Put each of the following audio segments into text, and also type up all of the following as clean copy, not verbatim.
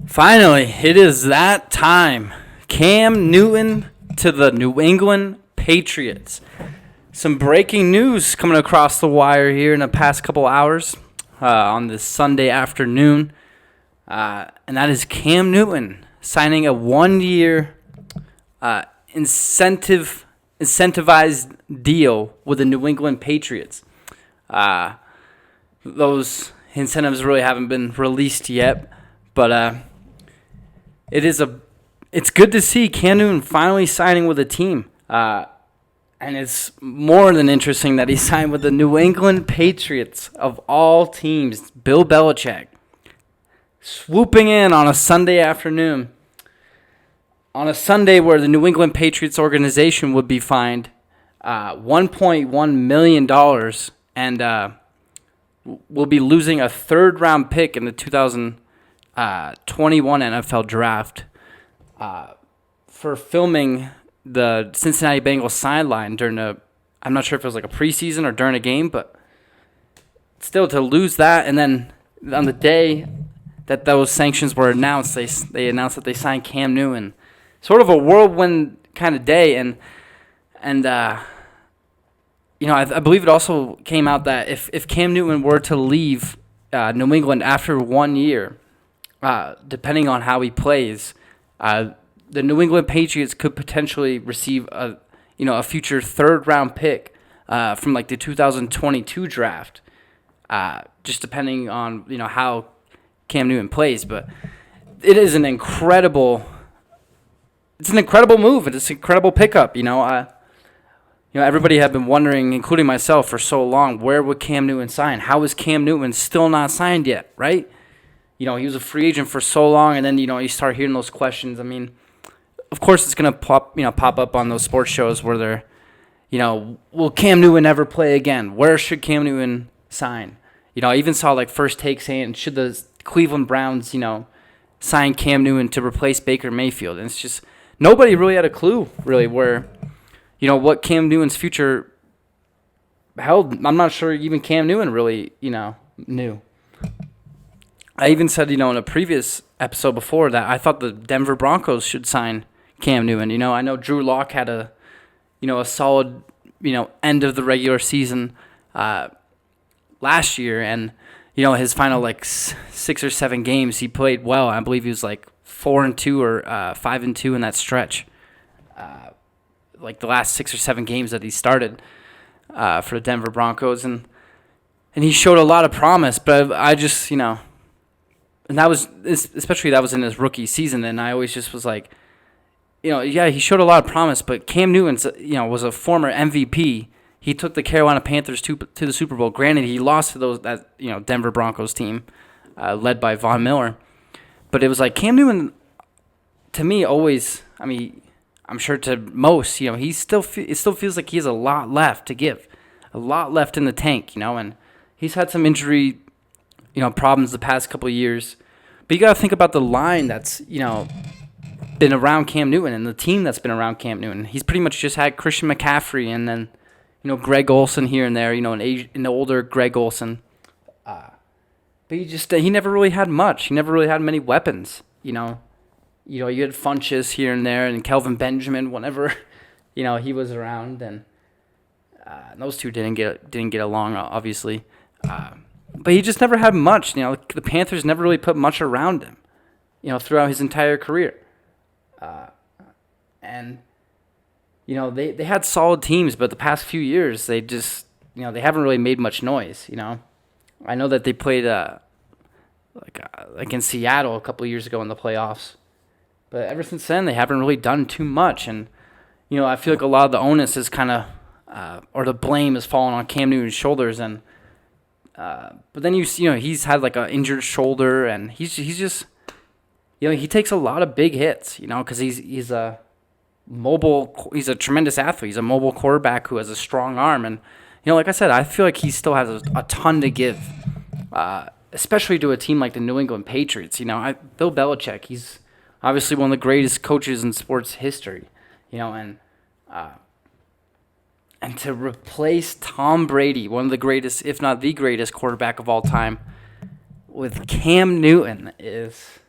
Finally, it is that time. Cam Newton to the New England Patriots. Some breaking news coming across the wire here in the past couple hours on this Sunday afternoon. And that is Cam Newton signing a one-year incentivized deal with the New England Patriots. Those incentives really haven't been released yet, but it's good to see Cam Newton finally signing with a team. And it's more than interesting that he signed with the New England Patriots of all teams. Bill Belichick swooping in on a Sunday afternoon. On a Sunday where the New England Patriots organization would be fined $1.1 million and will be losing a third-round pick in the 2021 NFL Draft for filming the Cincinnati Bengals sideline during I'm not sure if it was like a preseason or during a game, but still to lose that, and then on the day that those sanctions were announced, they announced that they signed Cam Newton. Sort of a whirlwind kind of day, and I believe it also came out that if Cam Newton were to leave New England after 1 year, depending on how he plays, the New England Patriots could potentially receive a future third-round pick from like the 2022 draft, just depending on how Cam Newton plays. But it is an incredible move. It's an incredible pickup. Everybody had been wondering, including myself, for so long, where would Cam Newton sign? How is Cam Newton still not signed yet? Right? He was a free agent for so long, and then you start hearing those questions. I mean, of course, it's gonna pop up on those sports shows where they're, will Cam Newton ever play again? Where should Cam Newton sign? I even saw like First Take saying, should the Cleveland Browns, sign Cam Newton to replace Baker Mayfield? And it's just nobody really had a clue really where, what Cam Newton's future held. I'm not sure even Cam Newton really, knew. I even said, in a previous episode before that I thought the Denver Broncos should sign Cam Newton. I know Drew Lock had a solid, end of the regular season last year, and his final like 6 or 7 games he played well. I believe he was like 4-2 or 5-2 in that stretch. Like the last 6 or 7 games that he started for the Denver Broncos, and he showed a lot of promise. But I just and that was in his rookie season, and I always just was like, he showed a lot of promise, but Cam Newton, was a former MVP. He took the Carolina Panthers to the Super Bowl. Granted, he lost to that Denver Broncos team, led by Von Miller. But it was like Cam Newton, to me, always. I mean, I'm sure to most, it still feels like he has a lot left to give, a lot left in the tank, and he's had some injury, problems the past couple of years. But you got to think about the line that's, been around Cam Newton and the team that's been around Cam Newton. He's pretty much just had Christian McCaffrey and then, Greg Olsen here and there, an older Greg Olsen. But he never really had much. He never really had many weapons, You had Funchess here and there and Kelvin Benjamin whenever, he was around, and those two didn't get along, obviously. But he just never had much. The Panthers never really put much around him, throughout his entire career. And they had solid teams, but the past few years they just they haven't really made much noise. I know that they played like in Seattle a couple of years ago in the playoffs, but ever since then they haven't really done too much. And I feel like a lot of the onus is kind of or the blame is falling on Cam Newton's shoulders. And but then he's had like an injured shoulder, and he's just he takes a lot of big hits, because he's a mobile. He's a tremendous athlete. He's a mobile quarterback who has a strong arm, and like I said, I feel like he still has a ton to give, especially to a team like the New England Patriots. Bill Belichick, he's obviously one of the greatest coaches in sports history, and to replace Tom Brady, one of the greatest, if not the greatest quarterback of all time, with Cam Newton is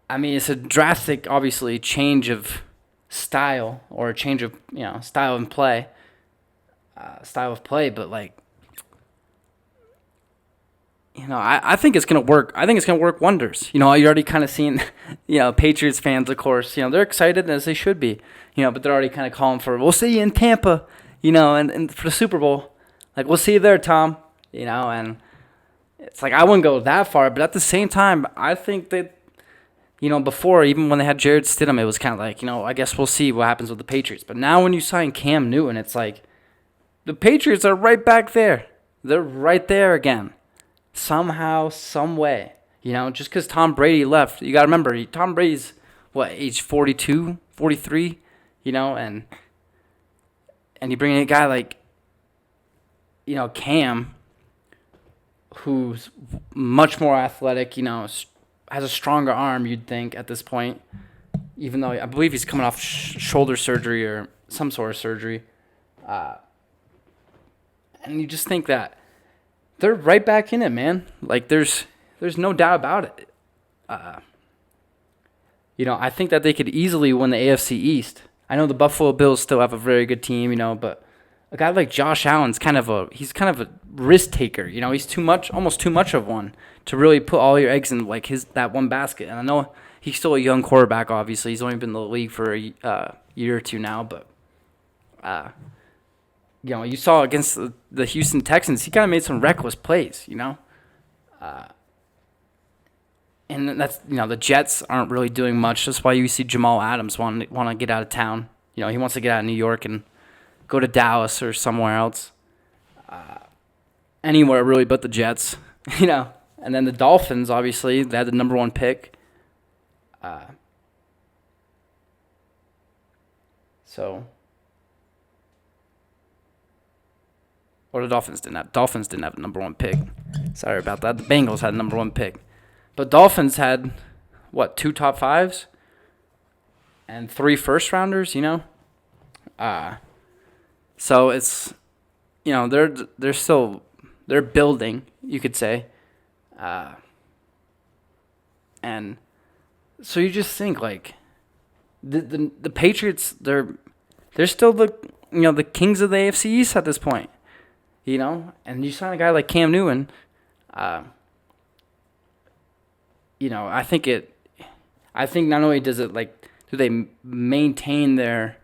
I mean, it's a drastic, obviously, change of style or a change of style of play. But like, I think it's gonna work. I think it's gonna work wonders. You already kind of seen, Patriots fans, of course. They're excited as they should be. But they're already kind of calling for, we'll see you in Tampa. And for the Super Bowl, like we'll see you there, Tom. And it's like I wouldn't go that far, but at the same time, I think that. Before, even when they had Jared Stidham, it was kind of like, I guess we'll see what happens with the Patriots. But now when you sign Cam Newton, it's like the Patriots are right back there. They're right there again. Somehow, some way. Just because Tom Brady left. You got to remember, Tom Brady's, age 42, 43? And you bring in a guy like, Cam, who's much more athletic, has a stronger arm, you'd think, at this point. Even though I believe he's coming off shoulder surgery or some sort of surgery. And you just think that they're right back in it, man. Like, there's no doubt about it. I think that they could easily win the AFC East. I know the Buffalo Bills still have a very good team, but a guy like Josh Allen's kind of a risk taker. He's almost too much of one to really put all your eggs in like that one basket. And I know he's still a young quarterback. Obviously, he's only been in the league for a year or two now. But you saw against the Houston Texans, he kind of made some reckless plays. And that's the Jets aren't really doing much. That's why you see Jamal Adams want to get out of town. He wants to get out of New York and go to Dallas or somewhere else. Anywhere really but the Jets, And then the Dolphins, obviously, they had the number 1 pick. Or the Dolphins didn't have. Dolphins didn't have the number 1 pick. Sorry about that. The Bengals had the number 1 pick. But Dolphins had, 2 top 5s? And 3 first-rounders, So it's, they're building, you could say. And so you just think like the Patriots, they're still the kings of the AFC East at this point, and you sign a guy like Cam Newton, I think not only does it do they maintain their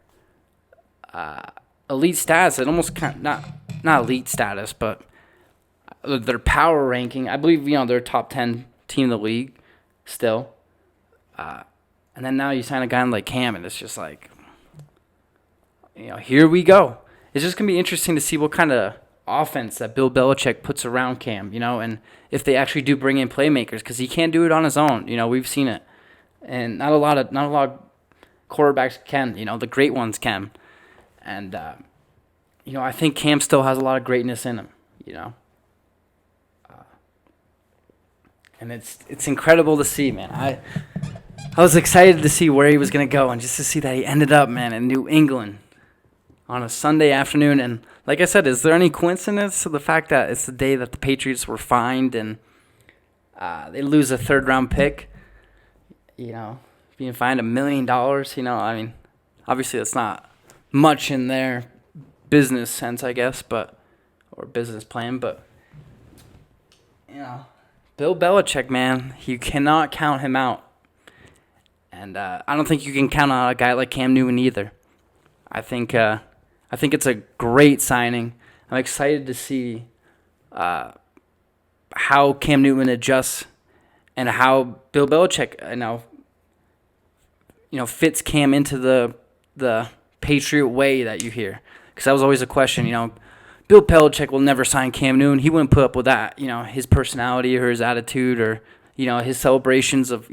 elite status, it almost not elite status, but their power ranking. I believe they're a top 10 team in the league still. And then now you sign a guy like Cam, and it's just like, here we go. It's just gonna be interesting to see what kind of offense that Bill Belichick puts around Cam, and if they actually do bring in playmakers, because he can't do it on his own. We've seen it, and not a lot of quarterbacks can. The great ones can, and I think Cam still has a lot of greatness in him. And it's incredible to see, man. I was excited to see where he was going to go, and just to see that he ended up, man, in New England on a Sunday afternoon. And like I said, is there any coincidence to the fact that it's the day that the Patriots were fined and they lose a third-round pick? Being fined $1 million, I mean, obviously that's not much in their business sense, I guess, or business plan, but, Bill Belichick, man, you cannot count him out. And I don't think you can count on a guy like Cam Newton either. I think it's a great signing. I'm excited to see how Cam Newton adjusts and how Bill Belichick, fits Cam into the Patriot way that you hear. Because that was always a question, Bill Belichick will never sign Cam Newton. He wouldn't put up with that, his personality or his attitude or, his celebrations of,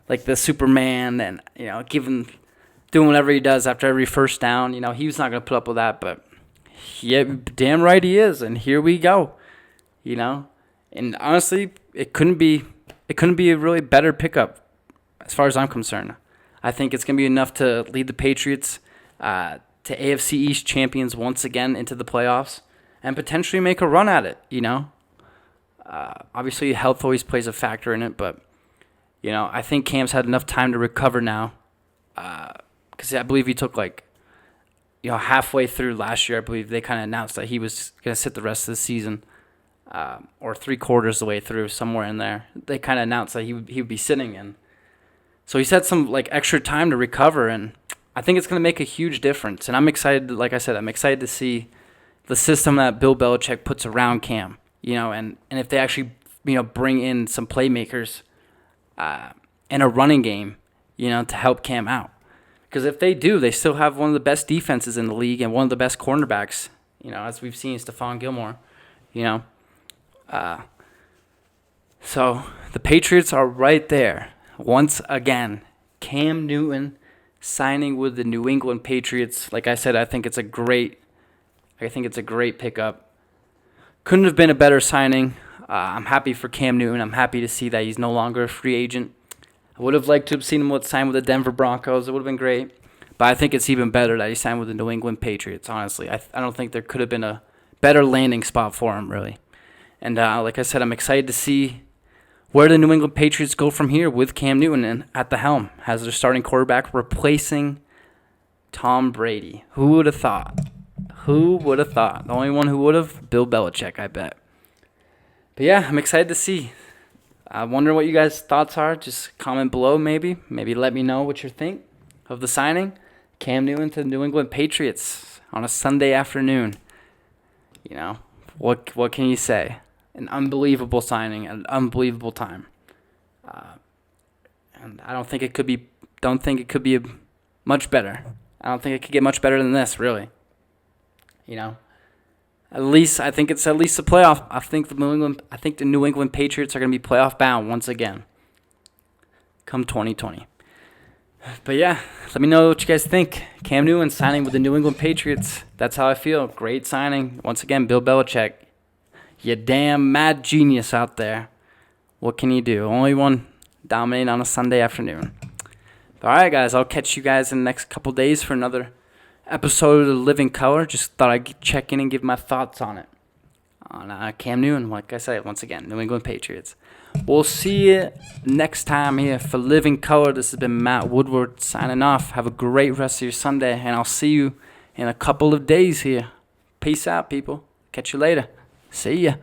like the Superman and, doing whatever he does after every first down. He was not going to put up with that, but yeah, damn right he is. And here we go, And honestly, it couldn't be a really better pickup as far as I'm concerned. I think it's going to be enough to lead the Patriots to AFC East champions once again into the playoffs and potentially make a run at it, Obviously, health always plays a factor in it, but, I think Cam's had enough time to recover now. Because I believe he took halfway through last year, I believe they kind of announced that he was going to sit the rest of the season, or 3/4 of the way through, somewhere in there. They kind of announced that he would be sitting in. So he's had some extra time to recover, and I think it's going to make a huge difference. And I'm excited, like I said, I'm excited to see the system that Bill Belichick puts around Cam, and if they actually, bring in some playmakers and a running game, to help Cam out. Because if they do, they still have one of the best defenses in the league and one of the best cornerbacks, as we've seen, Stephon Gilmore, So the Patriots are right there. Once again, Cam Newton signing with the New England Patriots. Like I said, I think it's a great pickup. Couldn't have been a better signing. I'm happy for Cam Newton. I'm happy to see that he's no longer a free agent. I would have liked to have seen him sign with the Denver Broncos. It would have been great. But I think it's even better that he signed with the New England Patriots, honestly. I don't think there could have been a better landing spot for him, really. And like I said, I'm excited to see where the New England Patriots go from here with Cam Newton at the helm as their starting quarterback, replacing Tom Brady. Who would have thought? Who would have thought? The only one who would have? Bill Belichick, I bet. But yeah, I'm excited to see. I wonder what you guys' thoughts are. Just comment below, maybe. Maybe let me know what you think of the signing. Cam Newton to the New England Patriots on a Sunday afternoon. What can you say? An unbelievable signing, an unbelievable time. And I don't think it could be much better. I don't think it could get much better than this, really. At least I think it's at least a playoff. I think the New England Patriots are going to be playoff bound once again come 2020. But yeah, let me know what you guys think. Cam Newton signing with the New England Patriots. That's how I feel. Great signing. Once again, Bill Belichick. You damn mad genius out there. What can you do? Only one dominating on a Sunday afternoon. All right, guys. I'll catch you guys in the next couple days for another episode of The Living Color. Just thought I'd check in and give my thoughts on it. On Cam Newton, like I said, once again, New England Patriots. We'll see you next time here for Living Color. This has been Matt Woodward signing off. Have a great rest of your Sunday, and I'll see you in a couple of days here. Peace out, people. Catch you later. See ya.